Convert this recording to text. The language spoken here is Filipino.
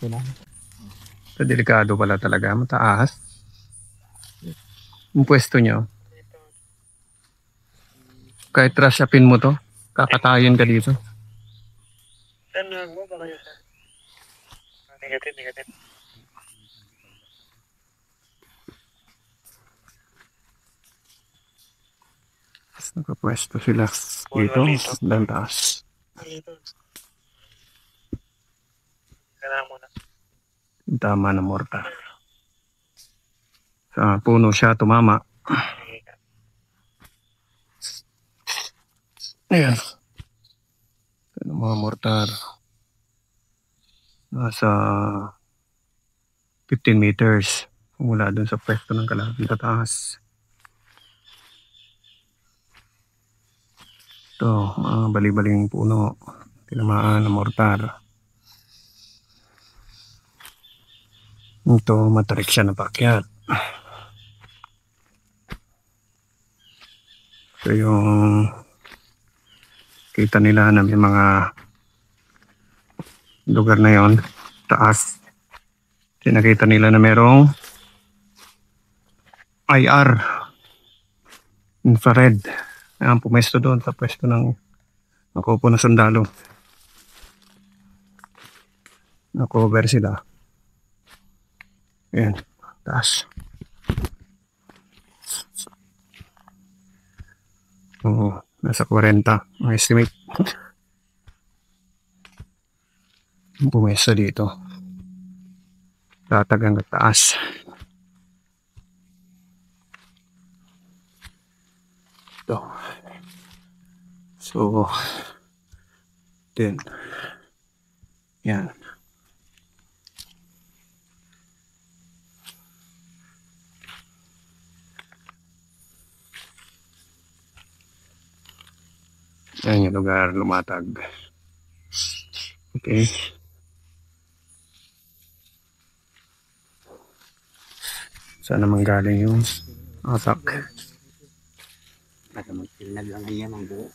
Ito, delikado pala talaga. Mataas. Yung pwesto nyo. Kahit trasyapin mo to, kakatayin ka dito. Ano ba kayo, sir? Negative. Nakapwesto sila dito. Ang taas. Kailangan muna. Tama na mortar. Sa puno siya tumama. Ayan. Ito mga mortar. Nasa 15 meters. Mula dun sa pwesto ng kalahati kataas. Ito, mga bali-baling puno. Tinamaan ng mortar. Ito, matarik siya na pakyat. Ito yung kita nila na may mga lugar na yon taas. Nakita nila na merong IR infrared. Ayan, pumesto doon sa pwesto ng nakaupo na sundalo. Nakover sila. Ayan, taas. Oo, nasa 40 ang estimate. Pumesto dito. Tatag hanggang taas. Ito. So, then, yan. Yan yung lugar lumatag. Okay. Saan naman galing yung atak? Baka magsilag lang yan ang buo.